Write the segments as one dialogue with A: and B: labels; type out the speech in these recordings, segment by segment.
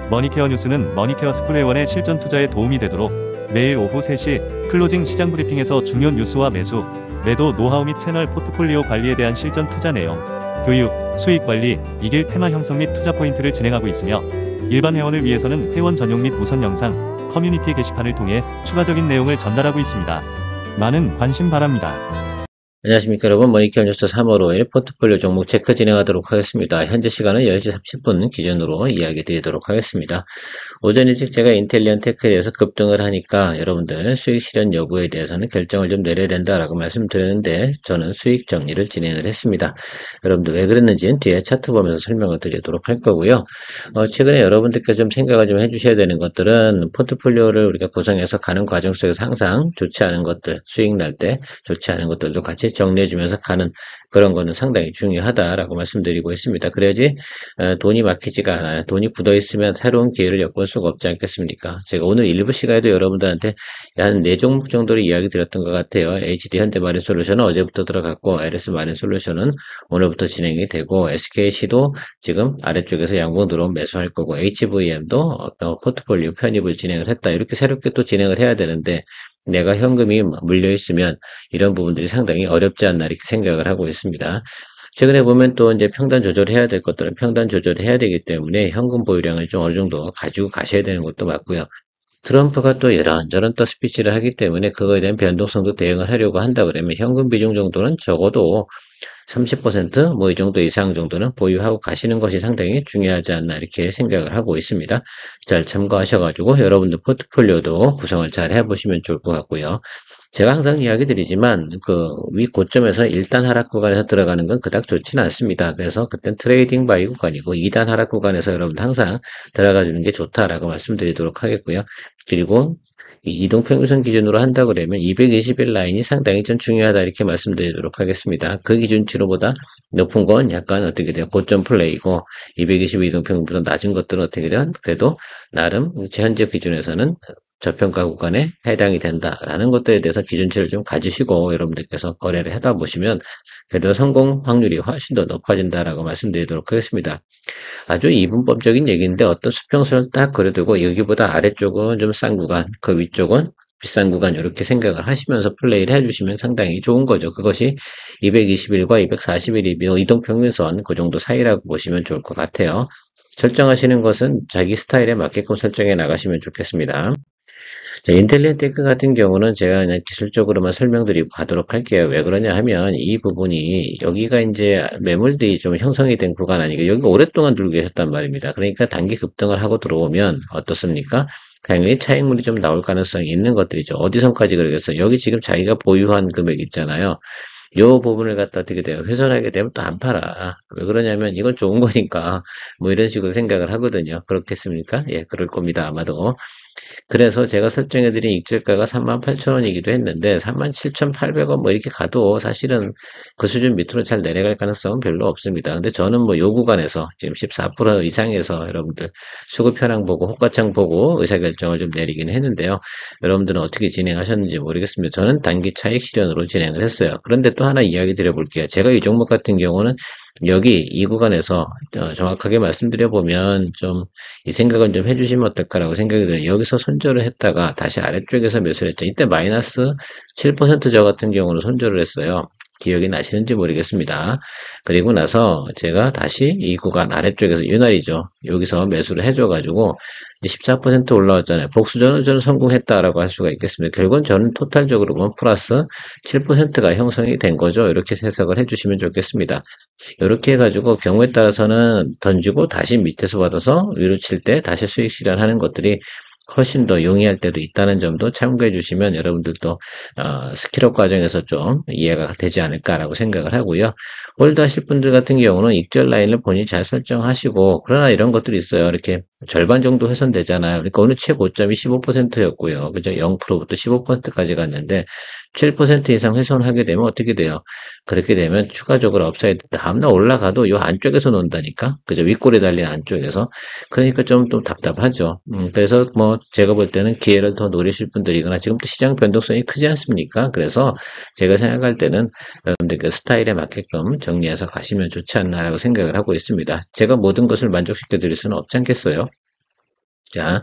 A: 머니케어 뉴스는 머니케어 스쿨 회원의 실전 투자에 도움이 되도록 매일 오후 3시 클로징 시장 브리핑에서 중요 뉴스와 매수, 매도 노하우 및 채널 포트폴리오 관리에 대한 실전 투자 내용, 교육, 수익 관리, 이길 테마 형성 및 투자 포인트를 진행하고 있으며 일반 회원을 위해서는 회원 전용 및 우선 영상, 커뮤니티 게시판을 통해 추가적인 내용을 전달하고 있습니다. 많은 관심 바랍니다.
B: 안녕하십니까 여러분, 머니케어 뉴스 3월 5일 포트폴리오 종목 체크 진행하도록 하겠습니다. 현재 시간은 10시 30분 기준으로 이야기 드리도록 하겠습니다. 오전 일찍 제가 인텔리언 테크에 대해서 급등을 하니까 여러분들 수익 실현 여부에 대해서는 결정을 좀 내려야 된다라고 말씀드렸는데 저는 수익 정리를 진행을 했습니다. 여러분들 왜 그랬는지는 뒤에 차트 보면서 설명을 드리도록 할 거고요. 최근에 여러분들께서 좀 생각을 좀 해주셔야 되는 것들은 포트폴리오를 우리가 구성해서 가는 과정 속에서 항상 좋지 않은 것들, 수익 날 때 좋지 않은 것들도 같이 정리해주면서 가는 그런 거는 상당히 중요하다라고 말씀드리고 있습니다. 그래야지 돈이 막히지가 않아요. 돈이 굳어있으면 새로운 기회를 엿볼 수가 없지 않겠습니까? 제가 오늘 일부 시간에도 여러분들한테 한 4종목 정도로 이야기 드렸던 것 같아요. HD 현대마린솔루션은 어제부터 들어갔고 LS마린솔루션은 오늘부터 진행이 되고 SKC도 지금 아래쪽에서 양봉 들어온 매수할 거고 HVM도 포트폴리오 편입을 진행을 했다. 이렇게 새롭게 또 진행을 해야 되는데 내가 현금이 물려 있으면 이런 부분들이 상당히 어렵지 않나 이렇게 생각을 하고 있습니다. 최근에 보면 또 이제 평단 조절해야 될 것들은 평단 조절해야 되기 때문에 현금 보유량을 좀 어느 정도 가지고 가셔야 되는 것도 맞고요. 트럼프가 또 이런저런 또 스피치를 하기 때문에 그거에 대한 변동성도 대응을 하려고 한다 그러면 현금 비중 정도는 적어도 30%뭐 이 정도 이상 정도는 보유하고 가시는 것이 상당히 중요하지 않나 이렇게 생각을 하고 있습니다. 잘 참고하셔가지고 여러분들 포트폴리오도 구성을 잘 해보시면 좋을 것 같고요. 제가 항상 이야기 드리지만 그 위 고점에서 1단 하락 구간에서 들어가는 건 그닥 좋지는 않습니다. 그래서 그땐 트레이딩 바이 구간이고 2단 하락 구간에서 여러분 항상 들어가 주는 게 좋다라고 말씀드리도록 하겠고요. 그리고 이동평균선 기준으로 한다 그러면 220일 라인이 상당히 좀 중요하다 이렇게 말씀드리도록 하겠습니다. 그 기준치로보다 높은 건 약간 어떻게 돼요? 고점 플레이고 220 이동평균보다 낮은 것들은 어떻게 돼요? 그래도 나름 제 현재 기준에서는 저평가 구간에 해당이 된다라는 것들에 대해서 기준치를 좀 가지시고 여러분들께서 거래를 해다 보시면 그래도 성공 확률이 훨씬 더 높아진다라고 말씀드리도록 하겠습니다. 아주 이분법적인 얘기인데 어떤 수평선을 딱 그려두고 여기보다 아래쪽은 좀 싼 구간, 그 위쪽은 비싼 구간 이렇게 생각을 하시면서 플레이를 해주시면 상당히 좋은 거죠. 그것이 221과 241이 이동평균선 그 정도 사이라고 보시면 좋을 것 같아요. 설정하시는 것은 자기 스타일에 맞게끔 설정해 나가시면 좋겠습니다. 자, 인텔리테크 같은 경우는 제가 그냥 기술적으로만 설명드리고 가도록 할게요. 왜 그러냐 하면 이 부분이 여기가 이제 매물들이 좀 형성이 된 구간 아니고 여기가 오랫동안 들고 계셨단 말입니다. 그러니까 단기 급등을 하고 들어오면 어떻습니까? 당연히 차익물이 좀 나올 가능성이 있는 것들이죠. 어디선까지 그러겠어요? 여기 지금 자기가 보유한 금액 있잖아요. 요 부분을 갖다 어떻게 돼요? 훼손하게 되면 또 안 팔아. 왜 그러냐면 이건 좋은 거니까 뭐 이런 식으로 생각을 하거든요. 그렇겠습니까? 예, 그럴 겁니다. 아마도. 그래서 제가 설정해드린 익절가가 38,000원이기도 했는데 37,800원 뭐 이렇게 가도 사실은 그 수준 밑으로 잘 내려갈 가능성은 별로 없습니다. 근데 저는 뭐 요 구간에서 지금 14% 이상에서 여러분들 수급 현황 보고 호가창 보고 의사결정을 좀 내리긴 했는데요. 여러분들은 어떻게 진행하셨는지 모르겠습니다. 저는 단기 차익 실현으로 진행을 했어요. 그런데 또 하나 이야기 드려볼게요. 제가 이 종목 같은 경우는 여기 이 구간에서 정확하게 말씀드려보면 좀 이 생각은 좀 해주시면 어떨까라고 생각이 들어요. 여기서 손절을 했다가 다시 아래쪽에서 매수를 했죠. 이때 마이너스 7% 저 같은 경우는 손절을 했어요. 기억이 나시는지 모르겠습니다. 그리고 나서 제가 다시 이 구간 아래쪽에서 윤활이죠. 여기서 매수를 해줘가지고 14% 올라왔잖아요. 복수전은 저는 성공했다라고 할 수가 있겠습니다. 결국은 저는 토탈적으로 보면 플러스 7%가 형성이 된 거죠. 이렇게 해석을 해주시면 좋겠습니다. 이렇게 해가지고 경우에 따라서는 던지고 다시 밑에서 받아서 위로 칠 때 다시 수익 실현하는 것들이 훨씬 더 용이할 때도 있다는 점도 참고해 주시면 여러분들도 스킬업 과정에서 좀 이해가 되지 않을까라고 생각을 하고요. 홀드 하실 분들 같은 경우는 익절 라인을 본인이 잘 설정하시고 그러나 이런 것들이 있어요. 이렇게 절반 정도 훼손되잖아요. 그러니까 오늘 최고점이 15%였고요. 그죠? 0%부터 15%까지 갔는데 7% 이상 훼손하게 되면 어떻게 돼요? 그렇게 되면 추가적으로 업사이드 다음날 올라가도 요 안쪽에서 논다니까? 그죠? 윗골에 달린 안쪽에서. 그러니까 좀 답답하죠. 그래서 뭐 제가 볼 때는 기회를 더 노리실 분들이거나 지금도 시장 변동성이 크지 않습니까? 그래서 제가 생각할 때는 여러분들 그 스타일에 맞게끔 정리해서 가시면 좋지 않나라고 생각을 하고 있습니다. 제가 모든 것을 만족시켜 드릴 수는 없지 않겠어요? 자,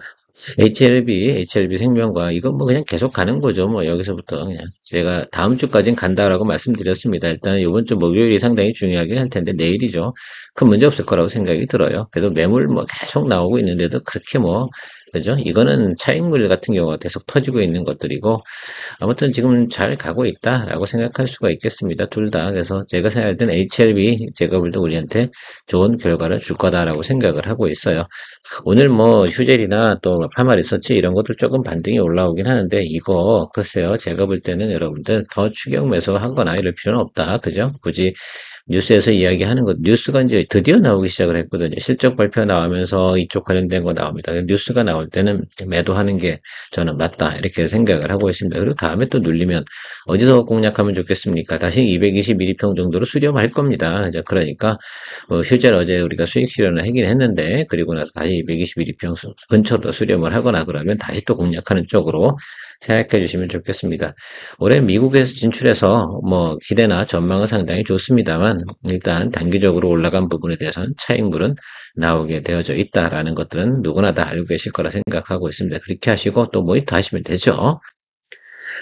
B: HLB 생명과 이건 뭐 그냥 계속 가는 거죠. 뭐 여기서부터 그냥 제가 다음 주까지는 간다라고 말씀드렸습니다. 일단 이번 주 목요일이 상당히 중요하긴 할 텐데 내일이죠. 큰 문제 없을 거라고 생각이 들어요. 그래도 매물 뭐 계속 나오고 있는데도 그렇게 뭐 그죠? 이거는 차익물 같은 경우가 계속 터지고 있는 것들이고 아무튼 지금 잘 가고 있다라고 생각할 수가 있겠습니다. 둘 다. 그래서 제가 생각할 때는 HLB 제거물도 우리한테 좋은 결과를 줄 거다라고 생각을 하고 있어요. 오늘 뭐 휴젤이나 또 파마 리서치 이런 것들 조금 반등이 올라오긴 하는데 이거 글쎄요. 제가 볼 때는 여러분들 더 추격 매수하거나 이럴 필요는 없다. 그죠? 굳이 뉴스에서 이야기하는 것, 뉴스가 이제 드디어 나오기 시작을 했거든요. 실적 발표 나오면서 이쪽 관련된 거 나옵니다. 뉴스가 나올 때는 매도하는 게 저는 맞다. 이렇게 생각을 하고 있습니다. 그리고 다음에 또 눌리면 어디서 공략하면 좋겠습니까? 다시 221일평 정도로 수렴할 겁니다. 그러니까 휴젤 어제 우리가 수익 실현을 하긴 했는데 그리고 나서 다시 221일평 근처로 수렴을 하거나 그러면 다시 또 공략하는 쪽으로 생각해 주시면 좋겠습니다. 올해 미국에서 진출해서 뭐 기대나 전망은 상당히 좋습니다만 일단 단기적으로 올라간 부분에 대해서는 차익물은 나오게 되어져 있다라는 것들은 누구나 다 알고 계실 거라 생각하고 있습니다. 그렇게 하시고 또 모니터 하시면 되죠.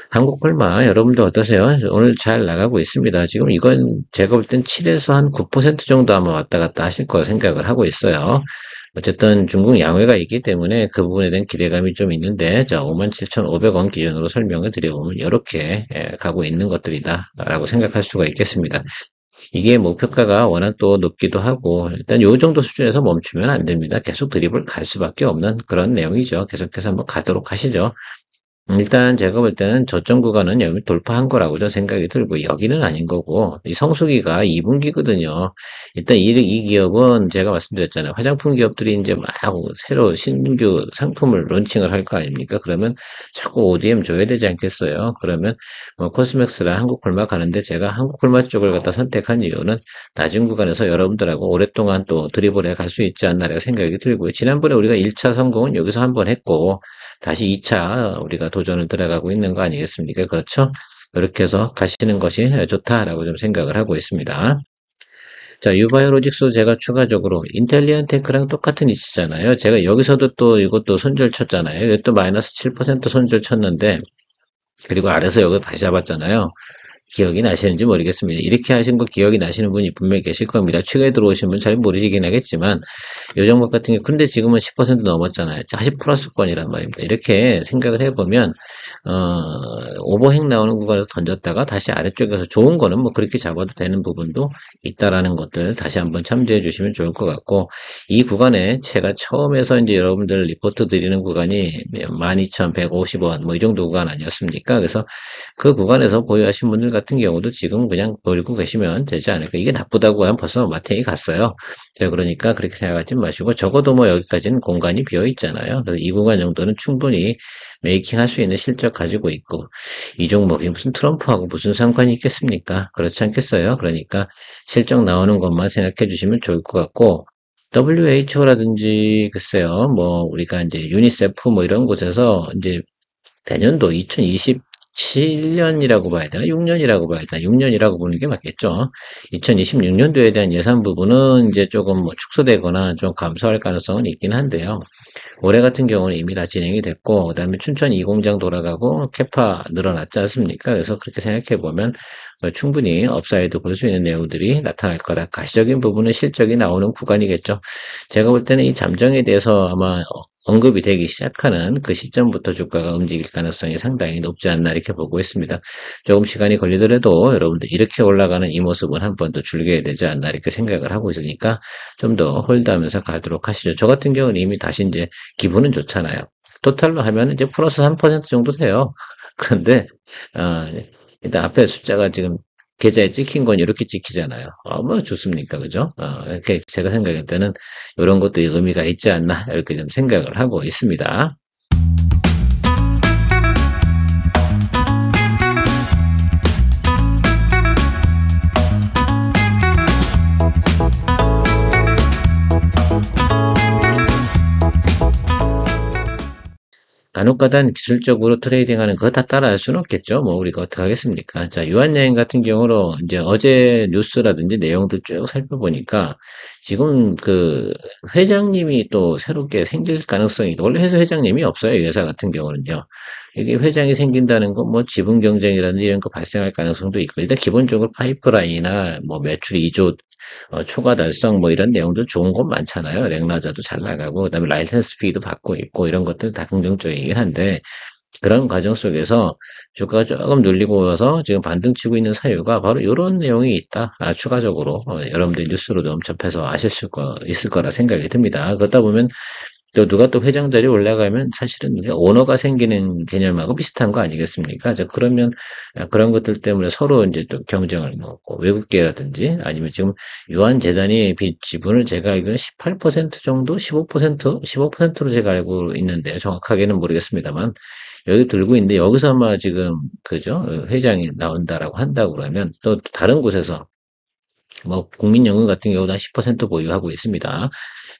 B: 한국콜마 여러분들 어떠세요? 오늘 잘 나가고 있습니다. 지금 이건 제가 볼 땐 7에서 한 9% 정도 아마 왔다 갔다 하실 거 생각을 하고 있어요. 어쨌든 중국 양회가 있기 때문에 그 부분에 대한 기대감이 좀 있는데 자 57,500원 기준으로 설명을 드려보면 이렇게 가고 있는 것들이다 라고 생각할 수가 있겠습니다. 이게 목표가가 워낙 또 높기도 하고 일단 요 정도 수준에서 멈추면 안 됩니다. 계속 드립을 갈 수밖에 없는 그런 내용이죠. 계속해서 한번 가도록 하시죠. 일단 제가 볼 때는 저점 구간은 여기 돌파한 거라고 저는 생각이 들고 여기는 아닌 거고 이 성수기가 2분기거든요. 일단 이 기업은 제가 말씀드렸잖아요. 화장품 기업들이 이제 막 새로 신규 상품을 론칭을 할 거 아닙니까? 그러면 자꾸 ODM 줘야 되지 않겠어요? 그러면 뭐 코스맥스랑 한국콜마 가는데 제가 한국콜마 쪽을 갖다 선택한 이유는 낮은 구간에서 여러분들하고 오랫동안 또 드리블해 갈 수 있지 않나라고 생각이 들고요. 지난번에 우리가 1차 성공은 여기서 한번 했고 다시 2차 우리가 도전을 들어가고 있는 거 아니겠습니까? 그렇죠? 이렇게 해서 가시는 것이 좋다라고 좀 생각을 하고 있습니다. 자, 유바이오로직스 제가 추가적으로 인텔리언테크랑 똑같은 위치잖아요. 제가 여기서도 또 이것도 손절 쳤잖아요. 이것도 마이너스 7% 손절 쳤는데 그리고 아래서 여기 다시 잡았잖아요. 기억이 나시는지 모르겠습니다. 이렇게 하신 거 기억이 나시는 분이 분명히 계실 겁니다. 최근에 들어오신 분 잘 모르시긴 하겠지만 요 종목 같은 게 근데 지금은 10% 넘었잖아요. 40 플러스권이란 말입니다. 이렇게 생각을 해보면 오버행 나오는 구간에서 던졌다가 다시 아래쪽에서 좋은 거는 뭐 그렇게 잡아도 되는 부분도 있다라는 것들 다시 한번 참조해 주시면 좋을 것 같고 이 구간에 제가 처음에서 이제 여러분들 리포트 드리는 구간이 12,150원 뭐 이 정도 구간 아니었습니까? 그래서 그 구간에서 보유하신 분들 같은 경우도 지금 그냥 버리고 계시면 되지 않을까. 이게 나쁘다고 하면 벌써 마탱이 갔어요. 자, 그러니까 그렇게 생각하지 마시고 적어도 뭐 여기까지는 공간이 비어 있잖아요. 그래서 이 구간 정도는 충분히 메이킹 할 수 있는 실적 가지고 있고 이 종목이 무슨 트럼프하고 무슨 상관이 있겠습니까? 그렇지 않겠어요? 그러니까 실적 나오는 것만 생각해 주시면 좋을 것 같고 WHO라든지 글쎄요. 뭐 우리가 이제 유니세프 뭐 이런 곳에서 이제 내년도 2027년이라고 봐야 되나? 6년이라고 봐야 되나? 6년이라고 보는 게 맞겠죠. 2026년도에 대한 예산 부분은 이제 조금 뭐 축소되거나 좀 감소할 가능성은 있긴 한데요. 올해 같은 경우는 이미 다 진행이 됐고, 그 다음에 춘천 2공장 돌아가고, 캐파 늘어났지 않습니까? 그래서 그렇게 생각해보면, 충분히 업사이드 볼 수 있는 내용들이 나타날 거다. 가시적인 부분은 실적이 나오는 구간이겠죠. 제가 볼 때는 이 잠정에 대해서 아마 언급이 되기 시작하는 그 시점부터 주가가 움직일 가능성이 상당히 높지 않나 이렇게 보고 있습니다. 조금 시간이 걸리더라도 여러분들 이렇게 올라가는 이 모습은 한 번 더 줄게 되지 않나 이렇게 생각을 하고 있으니까 좀 더 홀드하면서 가도록 하시죠. 저 같은 경우는 이미 다시 이제 기분은 좋잖아요. 토탈로 하면 이제 플러스 3% 정도 돼요. 그런데 일단 앞에 숫자가 지금 계좌에 찍힌 건 이렇게 찍히잖아요. 뭐 좋습니까, 그죠? 이렇게 제가 생각할 때는 이런 것도 의미가 있지 않나 이렇게 좀 생각을 하고 있습니다. 간혹가다 기술적으로 트레이딩하는 거 다 따라할 수는 없겠죠. 뭐 우리가 어떻게 하겠습니까? 자, 유한여행 같은 경우로 이제 어제 뉴스라든지 내용도 쭉 살펴보니까 지금 그 회장님이 또 새롭게 생길 가능성이 원래 회장님이 없어요. 이 회사 같은 경우는요. 이게 회장이 생긴다는 건 뭐 지분 경쟁이라든지 이런 거 발생할 가능성도 있고 일단 기본적으로 파이프라인이나 뭐 매출 2조 초과 달성 뭐 이런 내용들 좋은 건 많잖아요. 렉나자도 잘 나가고 그다음에 라이센스 피도 받고 있고 이런 것들 다 긍정적이긴 한데 그런 과정 속에서 주가가 조금 눌리고 와서 지금 반등 치고 있는 사유가 바로 이런 내용이 있다. 추가적으로 여러분들 뉴스로 좀 접해서 있을 거라 생각이 듭니다. 그러다 보면 또 누가 또 회장 자리에 올라가면 사실은 이게 오너가 생기는 개념하고 비슷한 거 아니겠습니까? 자, 그러면 그런 것들 때문에 서로 이제 또 경쟁을 넣고 외국계라든지 아니면 지금 유한재단이 지분을 제가 알기로는 18% 정도, 15%로 제가 알고 있는데 정확하게는 모르겠습니다만 여기 들고 있는데 여기서 아마 지금 그죠? 회장이 나온다라고 한다고 그러면 또 다른 곳에서 뭐 국민연금 같은 경우도 한 10% 보유하고 있습니다.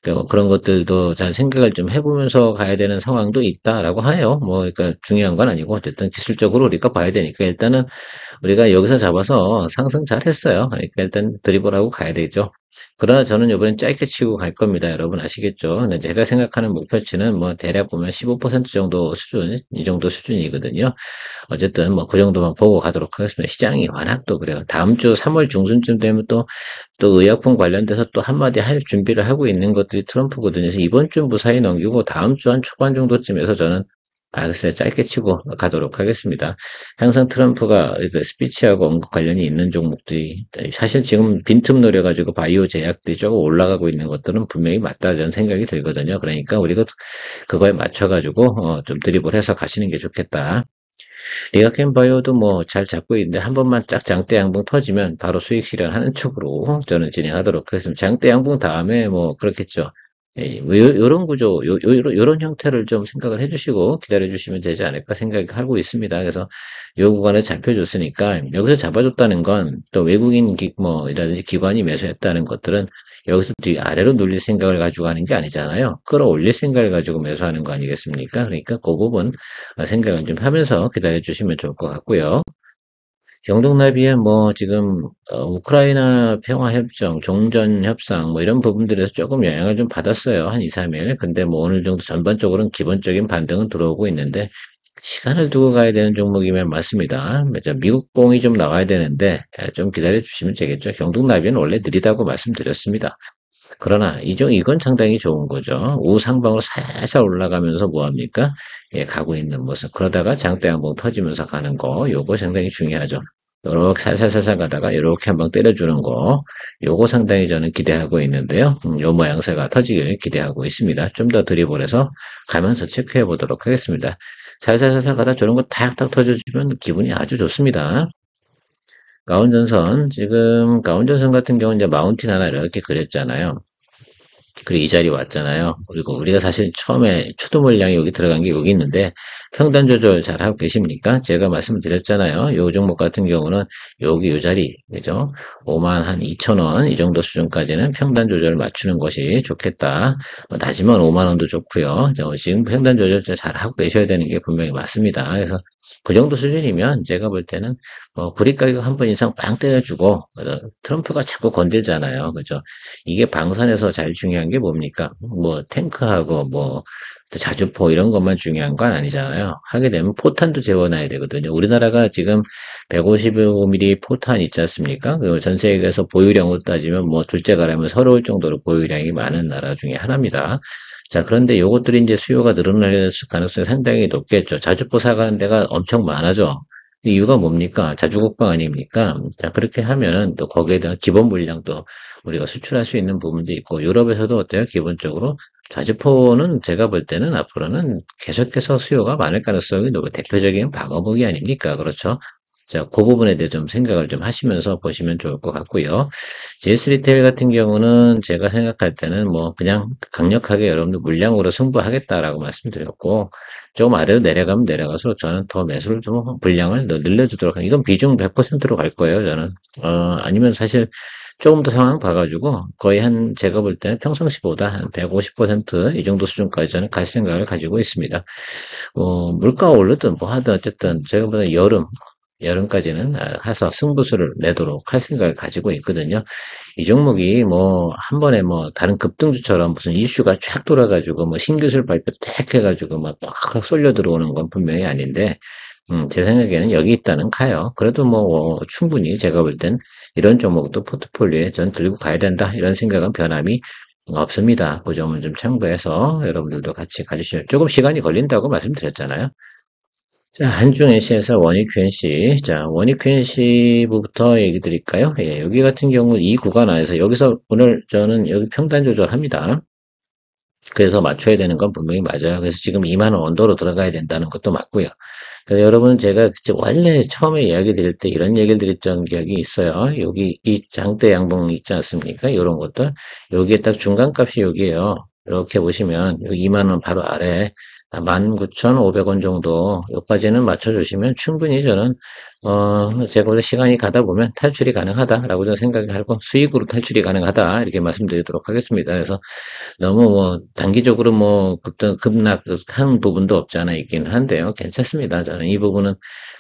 B: 그러니까 뭐 그런 것들도 잘 생각을 좀 해보면서 가야 되는 상황도 있다라고 해요. 뭐 그러니까 중요한 건 아니고 어쨌든 기술적으로 우리가 봐야 되니까 일단은 우리가 여기서 잡아서 상승 잘 했어요. 그러니까 일단 드리블하고 가야 되죠. 그러나 저는 이번엔 짧게 치고 갈 겁니다. 여러분 아시겠죠? 근데 제가 생각하는 목표치는 뭐 대략 보면 15% 정도 수준, 이 정도 수준이거든요. 어쨌든 뭐 그 정도만 보고 가도록 하겠습니다. 시장이 워낙 또 그래요. 다음 주 3월 중순쯤 되면 또 의약품 관련돼서 또 한마디 할 준비를 하고 있는 것들이 트럼프거든요. 그래서 이번 주 무사히 넘기고 다음 주 한 초반 정도쯤에서 저는 글쎄 짧게 치고 가도록 하겠습니다. 항상 트럼프가 그 스피치하고 언급 관련이 있는 종목들이 사실 지금 빈틈 노려가지고 바이오 제약들이 조금 올라가고 있는 것들은 분명히 맞다 저는 생각이 들거든요. 그러니까 우리가 그거에 맞춰가지고 좀 드립을 해서 가시는 게 좋겠다. 리가캠바이오도 뭐 잘 잡고 있는데 한 번만 짝 장대 양봉 터지면 바로 수익 실현하는 쪽으로 저는 진행하도록 하겠습니다. 장대 양봉 다음에 뭐 그렇겠죠. 예, 뭐 요런 구조, 요런 형태를 좀 생각을 해주시고 기다려주시면 되지 않을까 생각하고 있습니다. 그래서 요 구간에 잡혀줬으니까 여기서 잡아줬다는 건 또 외국인 이라든지 기관이 매수했다는 것들은 여기서 뒤 아래로 눌릴 생각을 가지고 하는 게 아니잖아요. 끌어올릴 생각을 가지고 매수하는 거 아니겠습니까? 그러니까 그 부분 생각을 좀 하면서 기다려 주시면 좋을 것 같고요. 영동나비에 뭐 지금 우크라이나 평화협정, 종전협상 뭐 이런 부분들에서 조금 영향을 좀 받았어요. 한 2, 3일. 근데 뭐 어느 정도 전반적으로는 기본적인 반등은 들어오고 있는데 시간을 두고 가야 되는 종목이면 맞습니다. 미국봉이 좀 나와야 되는데 좀 기다려 주시면 되겠죠. 경동나비는 원래 느리다고 말씀드렸습니다. 그러나 이건 상당히 좋은 거죠. 우상방으로 살살 올라가면서 뭐합니까? 예, 가고 있는 모습. 그러다가 장대 한번 터지면서 가는 거, 요거 상당히 중요하죠. 요렇게 살살살살 가다가 요렇게 한번 때려주는 거, 요거 상당히 저는 기대하고 있는데요. 요 모양새가 터지기를 기대하고 있습니다. 좀 더 드리블해서 가면서 체크해 보도록 하겠습니다. 살살살살 가다 저런 거 탁탁 터져주면 기분이 아주 좋습니다. 가운전선, 지금 가운전선 같은 경우는 이제 마운틴 하나 이렇게 그렸잖아요. 그리고 이 자리 왔잖아요. 그리고 우리가 사실 처음에 초도 물량이 여기 들어간 게 여기 있는데 평단 조절 잘 하고 계십니까? 제가 말씀을 드렸잖아요. 요 종목 같은 경우는 여기 요 자리, 그죠? 5만 한 2천 원 이 정도 수준까지는 평단 조절을 맞추는 것이 좋겠다. 낮으면 5만 원도 좋고요. 지금 평단 조절 잘 하고 계셔야 되는 게 분명히 맞습니다. 그래서 그 정도 수준이면 제가 볼 때는 구리 가격 한 번 이상 빵 때려주고 트럼프가 자꾸 건들잖아요. 그죠? 이게 방산에서 제일 중요한 게 뭡니까? 뭐 탱크하고 뭐 자주포 이런 것만 중요한 건 아니잖아요. 하게 되면 포탄도 재워놔야 되거든요. 우리나라가 지금 155mm 포탄 있지 않습니까? 전 세계에서 보유량으로 따지면 뭐 둘째 가라면 서러울 정도로 보유량이 많은 나라 중에 하나입니다. 자, 그런데 요것들이 이제 수요가 늘어날 가능성이 상당히 높겠죠. 자주포 사가는 데가 엄청 많아져. 이유가 뭡니까? 자주국방 아닙니까? 자, 그렇게 하면 또 거기에 대한 기본 물량도 우리가 수출할 수 있는 부분도 있고, 유럽에서도 어때요? 기본적으로 자주포는 제가 볼 때는 앞으로는 계속해서 수요가 많을 가능성이 높은 대표적인 방어무기 아닙니까? 그렇죠? 자, 그 부분에 대해 좀 생각을 좀 하시면서 보시면 좋을 것 같고요. GS 리테일 같은 경우는 제가 생각할 때는 뭐 그냥 강력하게 여러분들 물량으로 승부하겠다라고 말씀드렸고, 조금 아래로 내려가면 내려갈수록 저는 더 매수를 좀 물량을 늘려주도록 이건 비중 100%로 갈 거예요, 저는. 아니면 사실 조금 더 상황 봐가지고 거의 제가 볼 때는 평상시보다 한 150% 이 정도 수준까지 저는 갈 생각을 가지고 있습니다. 물가가 오르든 뭐 하든 어쨌든 제가 보는 여름까지는 해서 승부수를 내도록 할 생각을 가지고 있거든요. 이 종목이 뭐 한 번에 뭐 다른 급등주처럼 무슨 이슈가 쫙 돌아가지고 뭐 신기술 발표 딱 해가지고 막 팍 쏠려 들어오는 건 분명히 아닌데 제 생각에는 여기 있다는 가요. 그래도 뭐 충분히 제가 볼 땐 이런 종목도 포트폴리오에 전 들고 가야 된다 이런 생각은 변함이 없습니다. 그 점을 좀 참고해서 여러분들도 같이 가주시면 조금 시간이 걸린다고 말씀드렸잖아요. 자, 한중 NC에서 원익 QNC. 자, 원익 QNC부터 얘기 드릴까요? 예, 여기 같은 경우 이 구간 안에서 여기서 오늘 저는 여기 평단 조절합니다. 그래서 맞춰야 되는 건 분명히 맞아요. 그래서 지금 2만 원 언더로 들어가야 된다는 것도 맞고요. 그래서 여러분 제가 원래 처음에 이야기 드릴 때 이런 얘기를 드렸던 기억이 있어요. 여기 이 장대 양봉 있지 않습니까? 이런 것들. 여기에 딱 중간 값이 여기에요. 이렇게 보시면 여기 2만 원 바로 아래 19,500원 정도 여기까지는 맞춰주시면 충분히 저는 제가 원래 시간이 가다 보면 탈출이 가능하다라고 저는 생각하고 수익으로 탈출이 가능하다 이렇게 말씀드리도록 하겠습니다. 그래서 너무 뭐 단기적으로 뭐 급락한 부분도 없지 않아 있긴 한데요. 괜찮습니다. 저는 이 부분은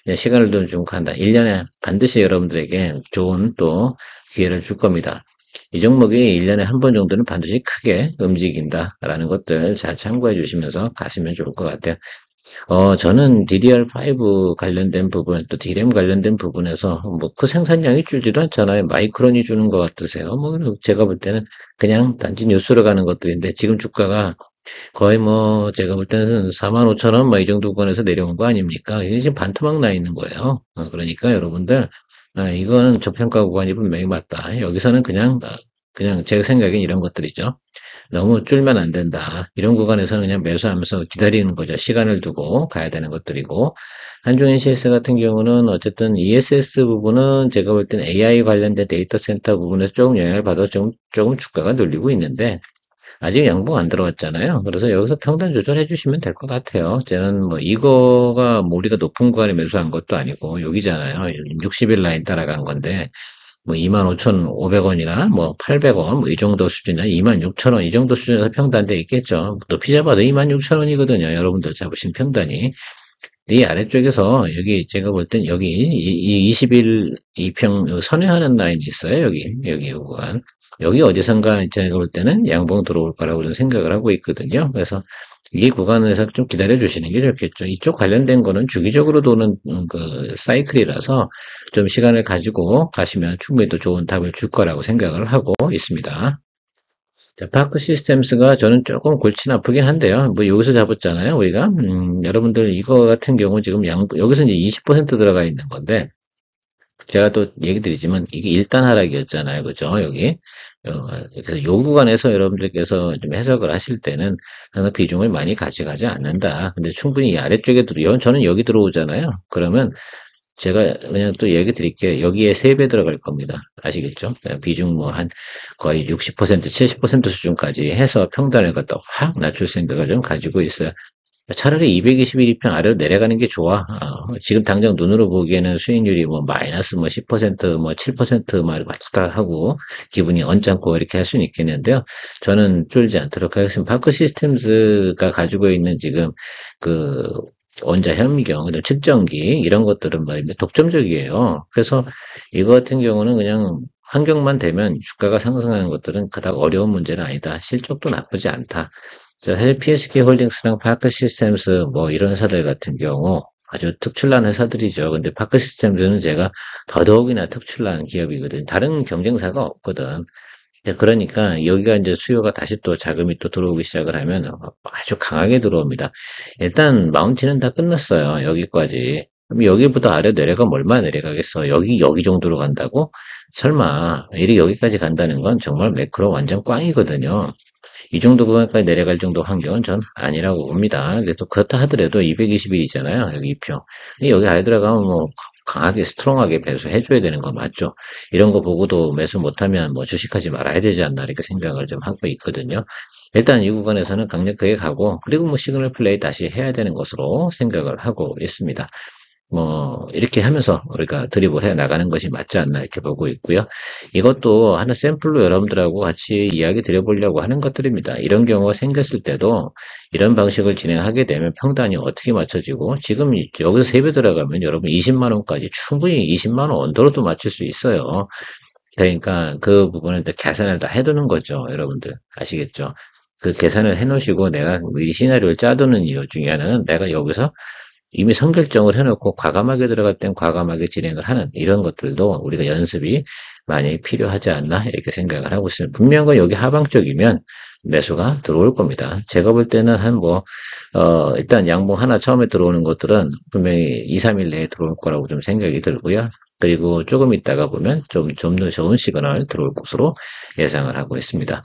B: 그냥 시간을 좀 간다. 1년에 반드시 여러분들에게 좋은 또 기회를 줄 겁니다. 이 종목이 1년에 한 번 정도는 반드시 크게 움직인다라는 것들 잘 참고해 주시면서 가시면 좋을 것 같아요. 저는 DDR5 관련된 부분, 또 DRAM 관련된 부분에서 뭐 그 생산량이 줄지도 않잖아요. 마이크론이 주는 것 같으세요. 뭐 제가 볼 때는 그냥 단지 뉴스로 가는 것들인데 지금 주가가 거의 뭐 제가 볼 때는 45,000원 뭐 이 정도 권에서 내려온 거 아닙니까? 이게 지금 반토막 나 있는 거예요. 그러니까 여러분들 이거는 저평가 구간이 분명히 맞다. 여기서는 그냥 제 생각엔 이런 것들이죠. 너무 줄면 안 된다. 이런 구간에서는 그냥 매수하면서 기다리는 거죠. 시간을 두고 가야 되는 것들이고. 한중 NCS 같은 경우는 어쨌든 ESS 부분은 제가 볼 때는 AI 관련된 데이터 센터 부분에서 조금 영향을 받아서 조금 주가가 눌리고 있는데, 아직 양봉 안 들어왔잖아요. 그래서 여기서 평단 조절해 주시면 될 것 같아요. 저는 뭐 이거가 뭐 우리가 높은 구간에 매수한 것도 아니고 여기잖아요. 60일 라인 따라간 건데 뭐 25,500원이나 뭐 800원 뭐 이 정도 수준이나 26,000원 이 정도 수준에서 평단돼 있겠죠. 높이 잡아도 26,000원이거든요. 여러분들 잡으신 평단이. 이 아래쪽에서 여기 제가 볼 땐 여기 이 20일 이평 선회하는 라인이 있어요. 여기 구간. 여기 어디선가 제가 볼 때는 양봉 들어올 거라고 저는 생각을 하고 있거든요. 그래서 이 구간에서 좀 기다려 주시는 게 좋겠죠. 이쪽 관련된 거는 주기적으로 도는 그 사이클이라서 좀 시간을 가지고 가시면 충분히 또 좋은 답을 줄 거라고 생각을 하고 있습니다. 자, 파크 시스템스가 저는 조금 골치는 아프긴 한데요. 뭐 여기서 잡았잖아요, 우리가. 여러분들 이거 같은 경우 지금 여기서 이제 20% 들어가 있는 건데 제가 또 얘기 드리지만 이게 1단 하락이었잖아요. 그죠? 여기. 그래서 요 구간에서 여러분들께서 좀 해석을 하실 때는 항상 비중을 많이 가져가지 않는다. 근데 충분히 이 아래쪽에 저는 여기 들어오잖아요. 그러면 제가 그냥 또 얘기 드릴게요. 여기에 3배 들어갈 겁니다. 아시겠죠? 비중 뭐 한 거의 60%, 70% 수준까지 해서 평단을 갖다 확 낮출 생각을 좀 가지고 있어요. 차라리 221이평 아래로 내려가는 게 좋아. 지금 당장 눈으로 보기에는 수익률이 뭐 마이너스 뭐 10%, 뭐 7%막 왔다 하고 기분이 언짢고 이렇게 할 수는 있겠는데요. 저는 쫄지 않도록 하겠습니다. 파크 시스템즈가 가지고 있는 지금 그 원자 현미경, 측정기 이런 것들은 말입니다. 독점적이에요. 그래서 이거 같은 경우는 그냥 환경만 되면 주가가 상승하는 것들은 그닥 어려운 문제는 아니다. 실적도 나쁘지 않다. 자, 사실 PSK 홀딩스랑 파크 시스템스 뭐 이런 회사들 같은 경우 아주 특출난 회사들이죠. 근데 파크 시스템즈는 제가 더더욱이나 특출난 기업이거든. 다른 경쟁사가 없거든. 그러니까 여기가 이제 수요가 다시 또 자금이 또 들어오기 시작을 하면 아주 강하게 들어옵니다. 일단 마운틴은 다 끝났어요. 여기까지. 그럼 여기보다 아래 내려가면 얼마 내려가겠어? 여기 정도로 간다고? 설마, 여기까지 간다는 건 정말 매크로 완전 꽝이거든요. 이 정도 구간까지 내려갈 정도 환경은 전 아니라고 봅니다. 그래서 그렇다 하더라도 221이잖아요. 여기 2평. 여기 아래 들어가면 뭐 강하게 스트롱하게 매수해줘야 되는 거 맞죠? 이런 거 보고도 매수 못하면 뭐 주식하지 말아야 되지 않나 이렇게 생각을 좀 하고 있거든요. 일단 이 구간에서는 강력하게 가고 그리고 뭐 시그널 플레이 다시 해야 되는 것으로 생각을 하고 있습니다. 이렇게 하면서 우리가 드립을 해 나가는 것이 맞지 않나 이렇게 보고 있고요. 이것도 하나 샘플로 여러분들하고 같이 이야기 드려보려고 하는 것들입니다. 이런 경우가 생겼을 때도 이런 방식을 진행하게 되면 평단이 어떻게 맞춰지고, 지금 여기서 세배 들어가면 여러분 20만 원까지 충분히 20만 원 언더로도 맞출 수 있어요. 그러니까 그 부분은 계산을 다 해두는 거죠. 여러분들 아시겠죠? 그 계산을 해놓으시고, 내가 미리 시나리오를 짜두는 이유 중에 하나는 내가 여기서 이미 선결정을 해놓고 과감하게 들어갈 땐 과감하게 진행을 하는 이런 것들도 우리가 연습이 많이 필요하지 않나 이렇게 생각을 하고 있습니다. 분명한 건 여기 하방 쪽이면 매수가 들어올 겁니다. 제가 볼 때는 일단 양봉 하나 처음에 들어오는 것들은 분명히 2, 3일 내에 들어올 거라고 좀 생각이 들고요. 그리고 조금 있다가 보면 좀 더 좋은 시그널 들어올 것으로 예상을 하고 있습니다.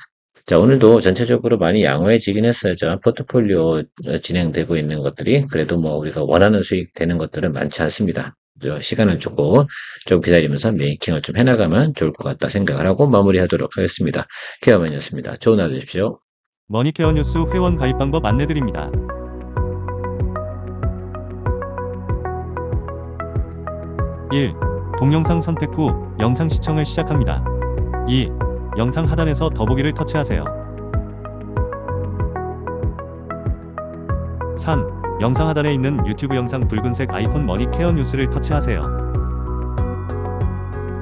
B: 자, 오늘도 전체적으로 많이 양호해지긴 했어요. 저 포트폴리오 진행되고 있는 것들이 그래도 우리가 원하는 수익 되는 것들은 많지 않습니다. 시간을 좀 기다리면서 메이킹을 좀 해나가면 좋을 것 같다 생각을 하고 마무리하도록 하겠습니다. 케어맨이었습니다. 좋은 하루 되십시오.
A: 머니케어 뉴스 회원 가입 방법 안내드립니다. 1. 동영상 선택 후 영상 시청을 시작합니다. 2. 영상 하단에서 더보기를 터치하세요. 3. 영상 하단에 있는 유튜브 영상 붉은색 아이콘 머니케어 뉴스를 터치하세요.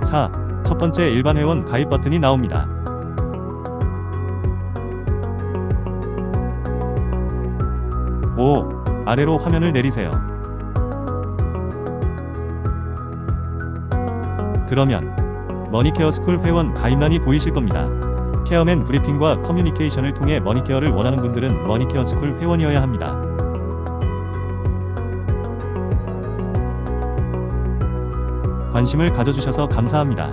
A: 4. 첫 번째 일반 회원 가입 버튼이 나옵니다. 5. 아래로 화면을 내리세요. 그러면 머니케어 스쿨 회원 가입란이 보이실 겁니다. 케어맨 브리핑과 커뮤니케이션을 통해 머니케어를 원하는 분들은 머니케어 스쿨 회원이어야 합니다. 관심을 가져주셔서 감사합니다.